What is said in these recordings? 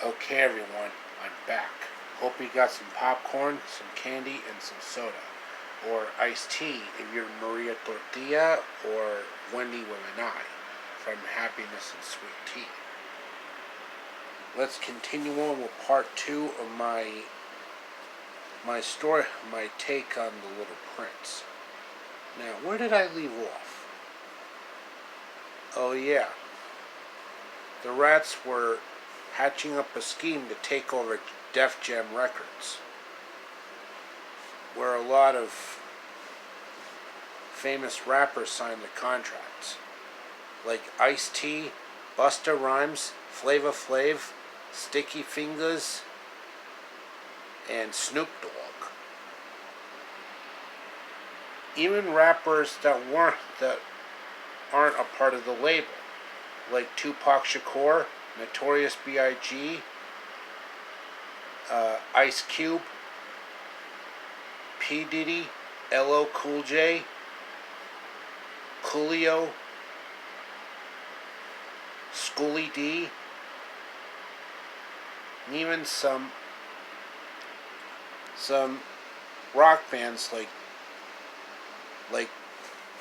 Okay, everyone, I'm back. Hope you got some popcorn, some candy, and some soda. Or iced tea if you're Maria Tortilla or Wendy with an I from Happiness and Sweet Tea. Let's continue on with part two of my story, my take on The Little Prince. Now, where did I leave off? Oh, yeah. The rats were hatching up a scheme to take over Def Jam Records, where a lot of famous rappers signed the contracts, like Ice-T, Busta Rhymes, Flava Flav, Sticky Fingers, and Snoop Dogg. Even rappers that aren't a part of the label, like Tupac Shakur, Notorious B.I.G., Ice Cube, P. Diddy, L.O. Cool J, Coolio, Schoolie D, and even some rock bands like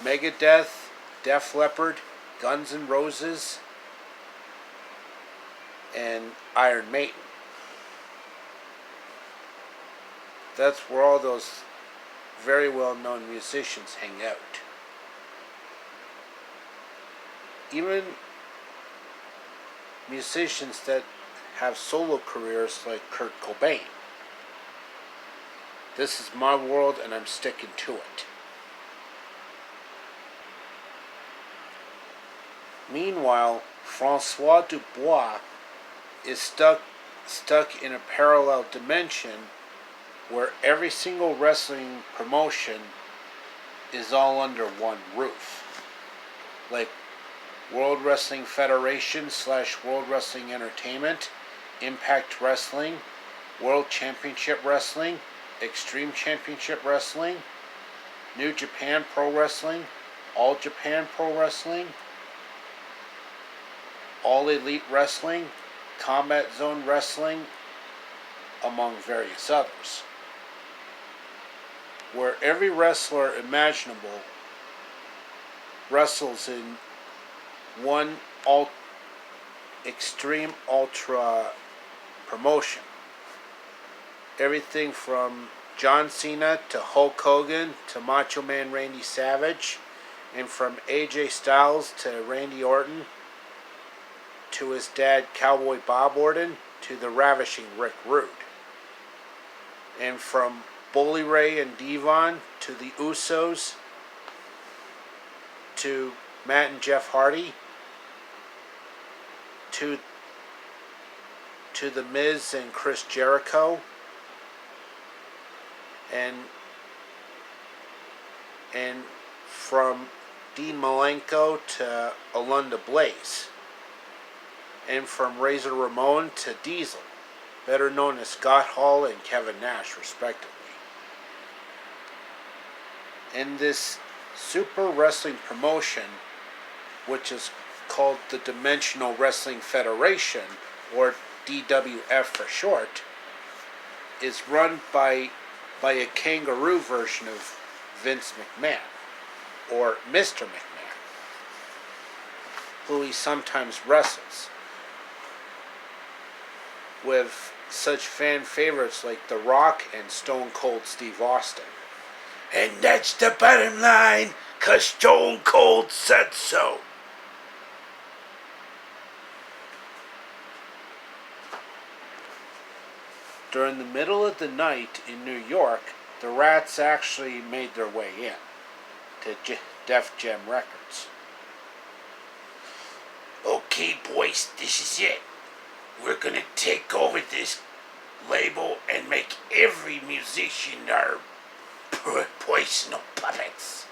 Megadeth, Def Leppard, Guns N' Roses, and Iron Maiden. That's where all those very well-known musicians hang out. Even musicians that have solo careers like Kurt Cobain. This is my world and I'm sticking to it. Meanwhile, Francois Dubois is stuck in a parallel dimension where every single wrestling promotion is all under one roof. Like World Wrestling Federation / World Wrestling Entertainment, Impact Wrestling, World Championship Wrestling, Extreme Championship Wrestling, New Japan Pro Wrestling, All Japan Pro Wrestling, All Elite Wrestling, Combat Zone Wrestling, among various others, where every wrestler imaginable wrestles in one extreme ultra promotion. Everything from John Cena to Hulk Hogan to Macho Man Randy Savage, and from AJ Styles to Randy Orton to his dad Cowboy Bob Orton to the ravishing Rick Rude. And from Bully Ray and Devon to the Usos to Matt and Jeff Hardy to the Miz and Chris Jericho and from Dean Malenko to Alunda Blaze, and from Razor Ramon to Diesel, better known as Scott Hall and Kevin Nash, respectively. In this super wrestling promotion, which is called the Dimensional Wrestling Federation, or DWF for short, is run by a kangaroo version of Vince McMahon, or Mr. McMahon, who he sometimes wrestles, with such fan favorites like The Rock and Stone Cold Steve Austin. And that's the bottom line, 'cause Stone Cold said so. During the middle of the night in New York, the Rats actually made their way in to Def Jam Records. Okay, boys, this is it. We're gonna take over this label and make every musician our personal puppets.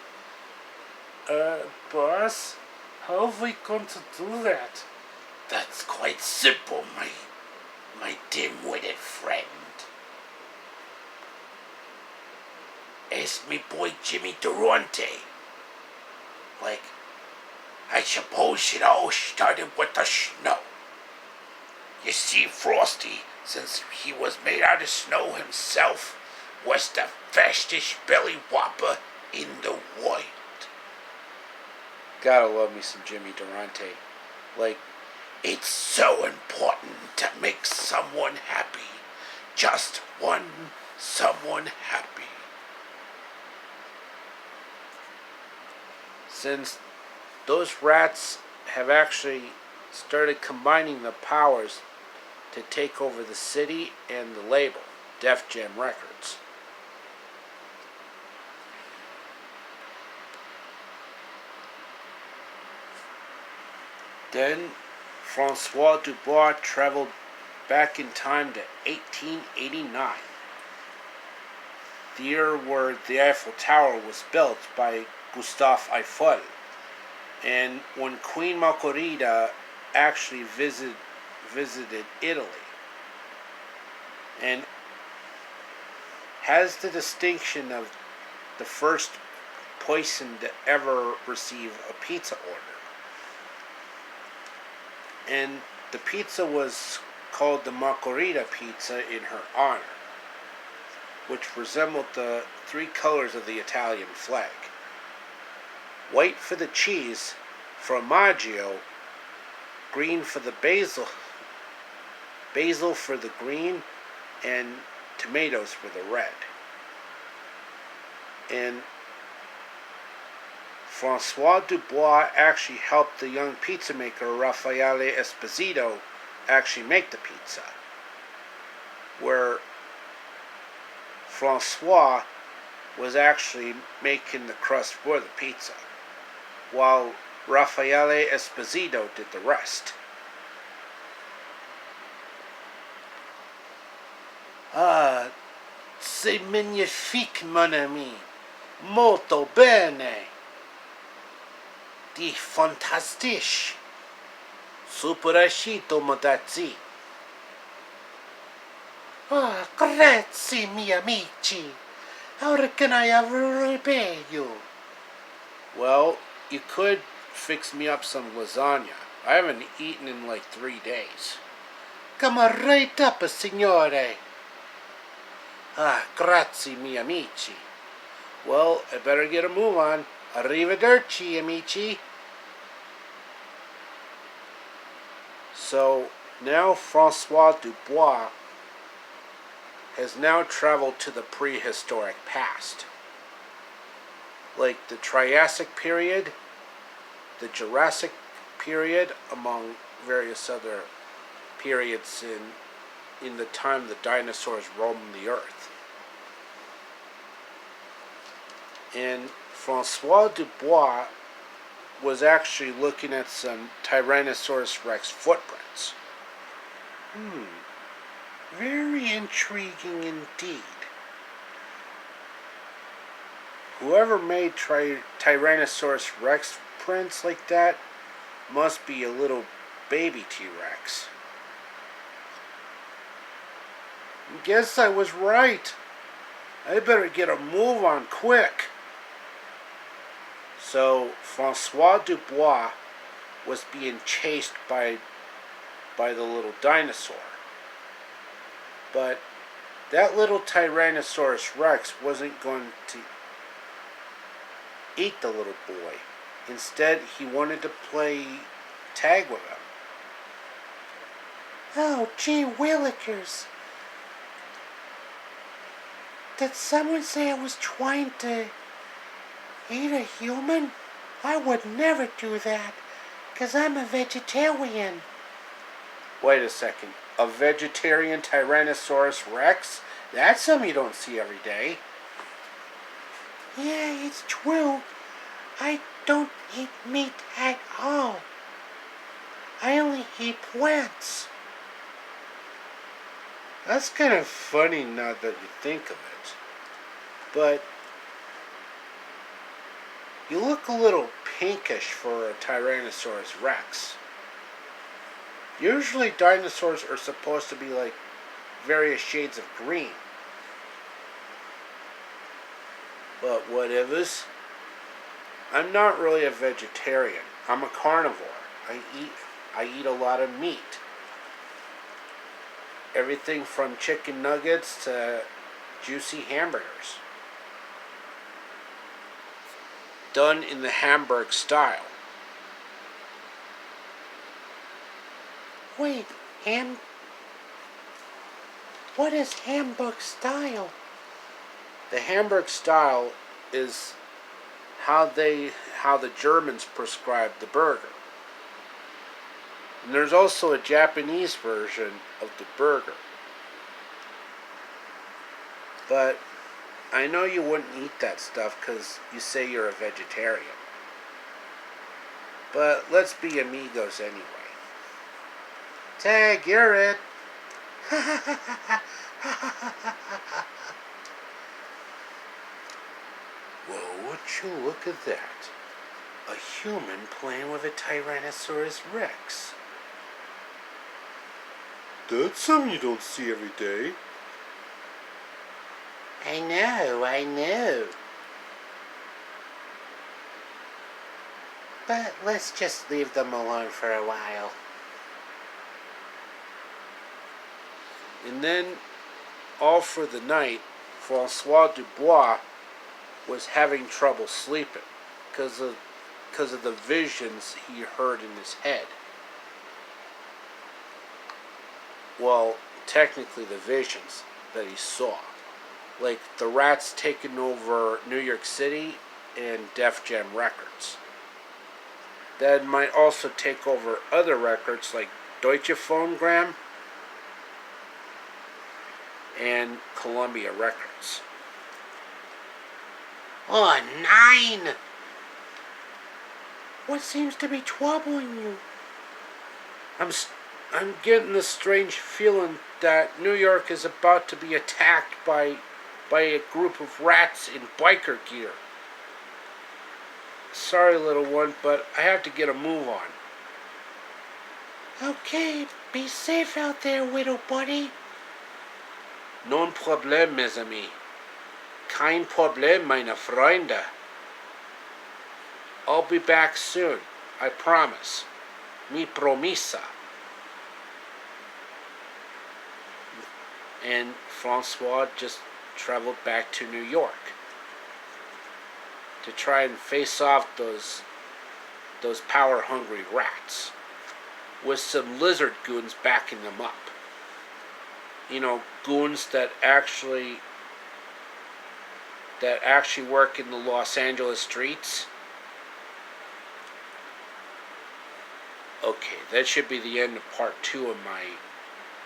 Boss, how are we going to do that? That's quite simple, my dim-witted friend. Ask me boy Jimmy Durante. Like, I suppose it all started with the snow. You see, Frosty, since he was made out of snow himself, was the fastest belly whopper in the world. Gotta love me some Jimmy Durante. Like, it's so important to make someone happy. Just one someone happy. Since those rats have actually started combining the powers to take over the city and the label, Def Jam Records. Then Francois Dubois traveled back in time to 1889, the year where the Eiffel Tower was built by Gustave Eiffel, and when Queen Margherita actually visited Italy, and has the distinction of the first person to ever receive a pizza order. And the pizza was called the Margherita pizza in her honor, which resembled the three colors of the Italian flag. White for the cheese, formaggio, green for the basil for the green, and tomatoes for the red. And Francois Dubois actually helped the young pizza maker Raffaele Esposito actually make the pizza, where Francois was actually making the crust for the pizza, while Raffaele Esposito did the rest. Ah, c'est magnifique, mon ami. Molto bene. Di fantastisch. Super riuscito, modazzi. Ah, grazie, miei amici. How can I ever repay you? Well, you could fix me up some lasagna. I haven't eaten in like 3 days. Come right up, signore. Ah, grazie, miei amici. Well, I better get a move on. Arrivederci, amici. So, now Francois Dubois has now traveled to the prehistoric past. Like the Triassic period, the Jurassic period, among various other periods in the time the dinosaurs roamed the earth. And Francois Dubois was actually looking at some Tyrannosaurus Rex footprints. Very intriguing indeed. Whoever made Tyrannosaurus Rex prints like that must be a little baby T-Rex. Guess I was right. I better get a move on quick. So Francois Dubois was being chased by the little dinosaur. But that little Tyrannosaurus Rex wasn't going to eat the little boy. Instead, he wanted to play tag with him. Oh, gee willikers. Did someone say I was trying to eat a human? I would never do that, 'cause I'm a vegetarian. Wait a second. A vegetarian Tyrannosaurus Rex? That's something you don't see every day. Yeah, it's true. I don't eat meat at all. I only eat plants. That's kind of funny now that you think of it. But you look a little pinkish for a Tyrannosaurus Rex. Usually dinosaurs are supposed to be like various shades of green. But whatevers. I'm not really a vegetarian. I'm a carnivore. I eat a lot of meat. Everything from chicken nuggets to juicy hamburgers. Done in the Hamburg style. Wait, what is Hamburg style? The Hamburg style is how the Germans prescribed the burger. And there's also a Japanese version of the burger. But I know you wouldn't eat that stuff because you say you're a vegetarian. But let's be amigos anyway. Tag, you're it. Whoa, would you look at that? A human playing with a Tyrannosaurus Rex. That's something you don't see every day. I know. But let's just leave them alone for a while. And then, all for the night, Francois Dubois was having trouble sleeping because of the visions he heard in his head. Well, technically the visions that he saw. Like the rats taking over New York City and Def Jam Records. That might also take over other records like Deutsche Phonogram and Columbia Records. Oh, 9! What seems to be troubling you? I'm getting this strange feeling that New York is about to be attacked by a group of rats in biker gear. Sorry, little one, but I have to get a move on. Okay, be safe out there, little buddy. Non problème, mes amis. Kein Problem, meine Freunde. I'll be back soon, I promise. Mi promisa. And Francois just traveled back to New York to try and face off those power-hungry rats with some lizard goons backing them up. You know, goons that actually work in the Los Angeles streets. Okay, that should be the end of part 2 of my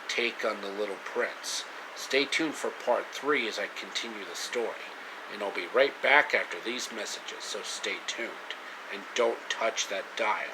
take on The Little Prince. Stay tuned for part 3 as I continue the story. And I'll be right back after these messages, so stay tuned. And don't touch that dial.